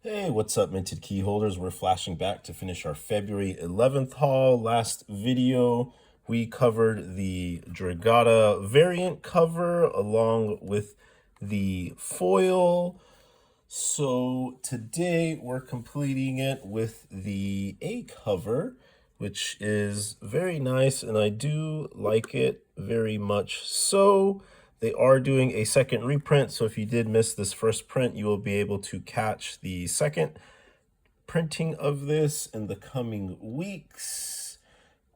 Hey, what's up, minted key holders? We're flashing back to finish our February 11th haul. Last video, we covered the Dragata variant cover along with the foil. So today we're completing it with the A cover, which is very nice, and I do like it very much so. They are doing a second reprint, so if you did miss this first print, you will be able to catch the second printing of this in the coming weeks.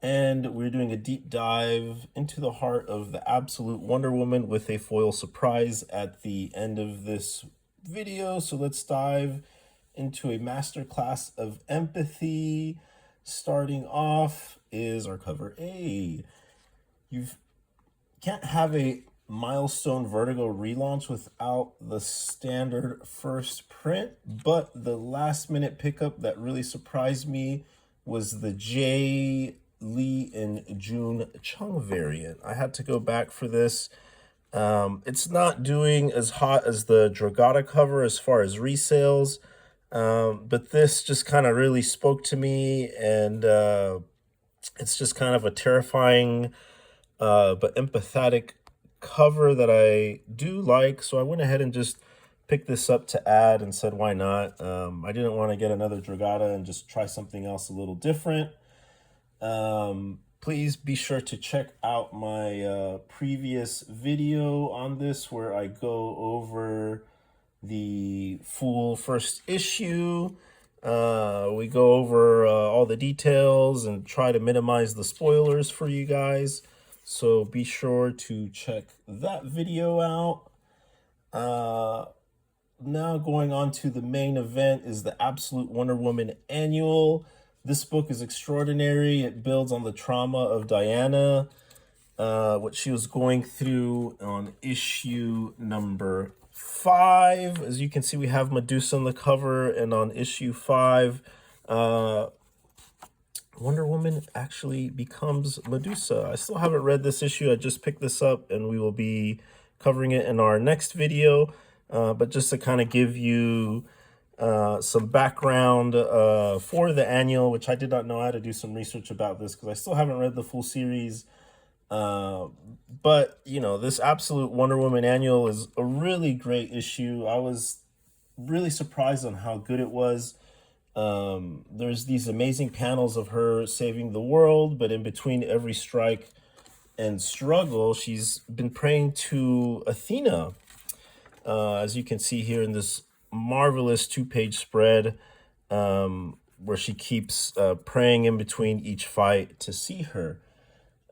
And we're doing a deep dive into the heart of the absolute Wonder Woman with a foil surprise at the end of this video. So let's dive into a masterclass of empathy. Starting off is our cover A. You can't have a milestone Vertigo relaunch without the standard first print, but the last minute pickup that really surprised me was the J. Lee and June Chung variant. I had to go back for this. It's not doing as hot as the Dragata cover as far as resales, but this just kind of really spoke to me, and it's just kind of a terrifying but empathetic cover that I do like. So I went ahead and just picked this up to add and said, why not? I didn't want to get another Dragata and just try something else a little different. Please be sure to check out my previous video on this where I go over the full first issue. We go over all the details and try to minimize the spoilers for you guys. So be sure to check that video out. Now going on to the main event is the Absolute Wonder Woman Annual. This book is extraordinary. It builds on the trauma of Diana, what she was going through on issue number 5. As you can see, we have Medusa on the cover, and on issue 5, Wonder Woman actually becomes Medusa. I still haven't read this issue. I just picked this up, and we will be covering it in our next video. But just to kind of give you some background for the annual, which I did not know. I had to do some research about this because I still haven't read the full series. But, you know, this Absolute Wonder Woman Annual is a really great issue. I was really surprised on how good it was. There's these amazing panels of her saving the world, but in between every strike and struggle, she's been praying to Athena. As you can see here in this marvelous 2-page spread, where she keeps praying in between each fight to see her.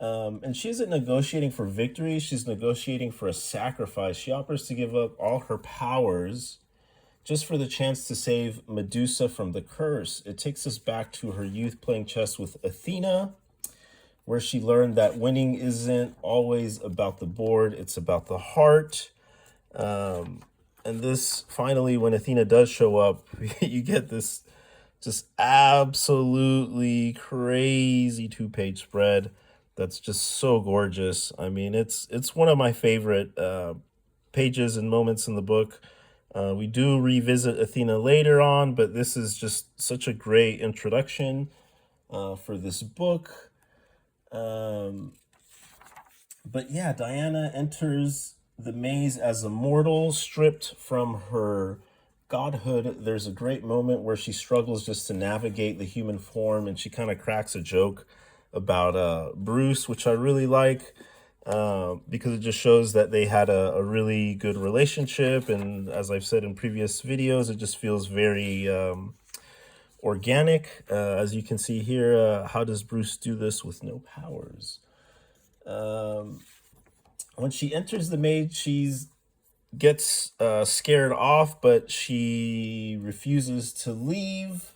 And she isn't negotiating for victory, she's negotiating for a sacrifice. She offers to give up all her powers just for the chance to save Medusa from the curse. It takes us back to her youth playing chess with Athena, where she learned that winning isn't always about the board, it's about the heart. And this, finally, when Athena does show up, you get this just absolutely crazy 2-page spread that's just so gorgeous. I mean, it's one of my favorite pages and moments in the book. We do revisit Athena later on, but this is just such a great introduction for this book. But yeah, Diana enters the maze as a mortal, stripped from her godhood. There's a great moment where she struggles just to navigate the human form, and she kind of cracks a joke about Bruce, which I really like. Because it just shows that they had a really good relationship. And as I've said in previous videos, it just feels very organic. As you can see here, how does Bruce do this with no powers? When she enters the maze, she gets scared off, but she refuses to leave.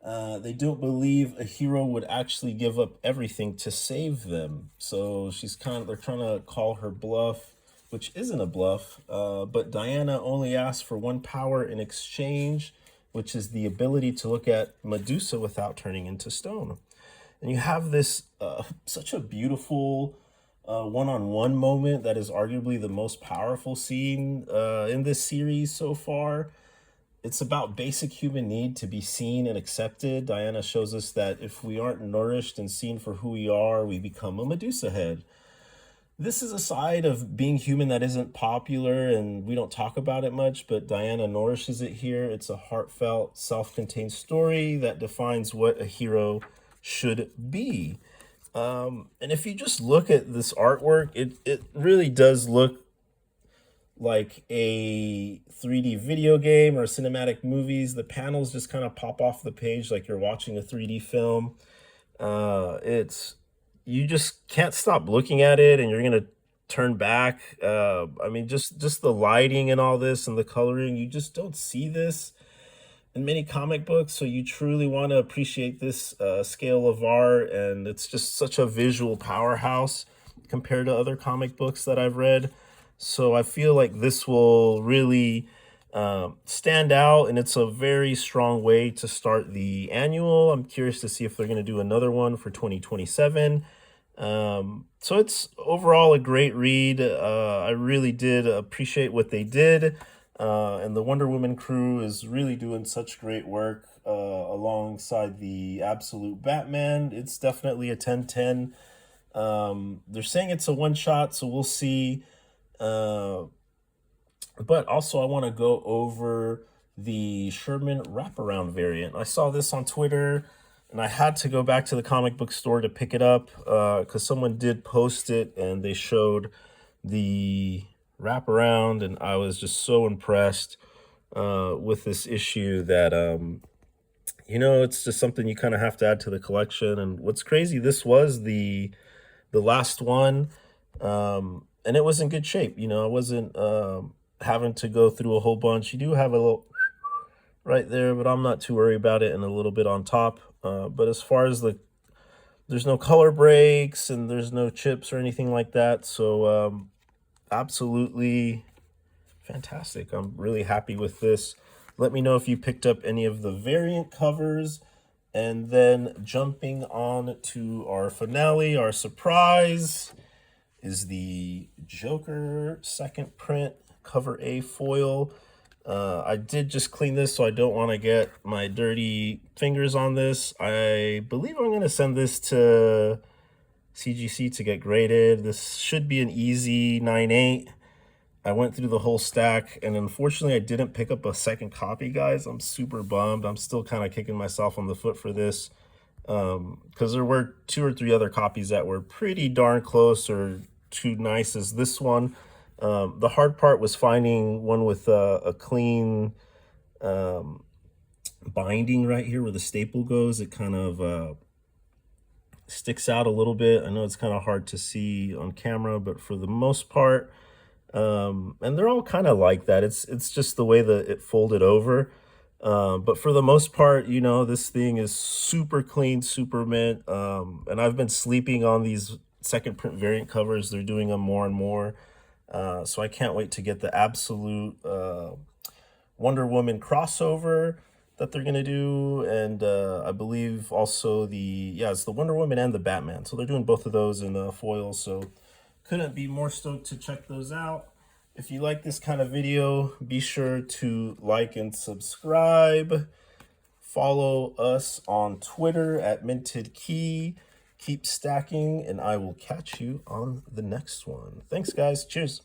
They don't believe a hero would actually give up everything to save them. So they're trying to call her bluff, which isn't a bluff. But Diana only asks for one power in exchange, which is the ability to look at Medusa without turning into stone. And you have this such a beautiful one-on-one moment that is arguably the most powerful scene in this series so far. it's about basic human need to be seen and accepted. Diana shows us that if we aren't nourished and seen for who we are, we become a Medusa head. This is a side of being human that isn't popular and we don't talk about it much, but Diana nourishes it here. It's a heartfelt, self-contained story that defines what a hero should be. And if you just look at this artwork, it really does look like a 3D video game or cinematic movies. The panels just kind of pop off the page like you're watching a 3D film. It's you just can't stop looking at it, and you're gonna turn back. I mean, just the lighting and all this and the coloring, you just don't see this in many comic books. So you truly want to appreciate this scale of art, and it's just such a visual powerhouse compared to other comic books that I've read. So I feel like this will really stand out, and it's a very strong way to start the annual. I'm curious to see if they're going to do another one for 2027. So it's overall a great read. I really did appreciate what they did. And the Wonder Woman crew is really doing such great work alongside the absolute Batman. It's definitely a 10/10. They're saying it's a one shot, so we'll see. But also, I want to go over the Sherman wraparound variant. I saw this on Twitter, and I had to go back to the comic book store to pick it up because someone did post it, and they showed the wraparound, and I was just so impressed with this issue that it's just something you kind of have to add to the collection. And what's crazy, this was the last one, and it was in good shape. I wasn't having to go through a whole bunch. You do have a little right there, but I'm not too worried about it, and a little bit on top. But as far as there's no color breaks and there's no chips or anything like that. So absolutely fantastic. I'm really happy with this. Let me know if you picked up any of the variant covers. And then jumping on to our finale, our surprise is the Joker second print cover A foil. I did just clean this, so I don't want to get my dirty fingers on this. I believe I'm going to send this to CGC to get graded. This should be an easy 9.8. I went through the whole stack, and unfortunately I didn't pick up a second copy, guys. I'm super bummed. I'm still kind of kicking myself on the foot for this because there were 2 or 3 other copies that were pretty darn close or too nice as this one. The hard part was finding one with a clean binding right here where the staple goes. It kind of sticks out a little bit. I know it's kind of hard to see on camera, but for the most part, and they're all kind of like that. It's just the way that it folded over. But for the most part, this thing is super clean, super mint. And I've been sleeping on these second print variant covers. They're doing them more and more. So I can't wait to get the absolute Wonder Woman crossover that they're going to do. And I believe also it's the Wonder Woman and the Batman. So they're doing both of those in foil. So couldn't be more stoked to check those out. If you like this kind of video, be sure to like and subscribe. Follow us on Twitter at MintedKey. Keep stacking, and I will catch you on the next one. Thanks, guys. Cheers.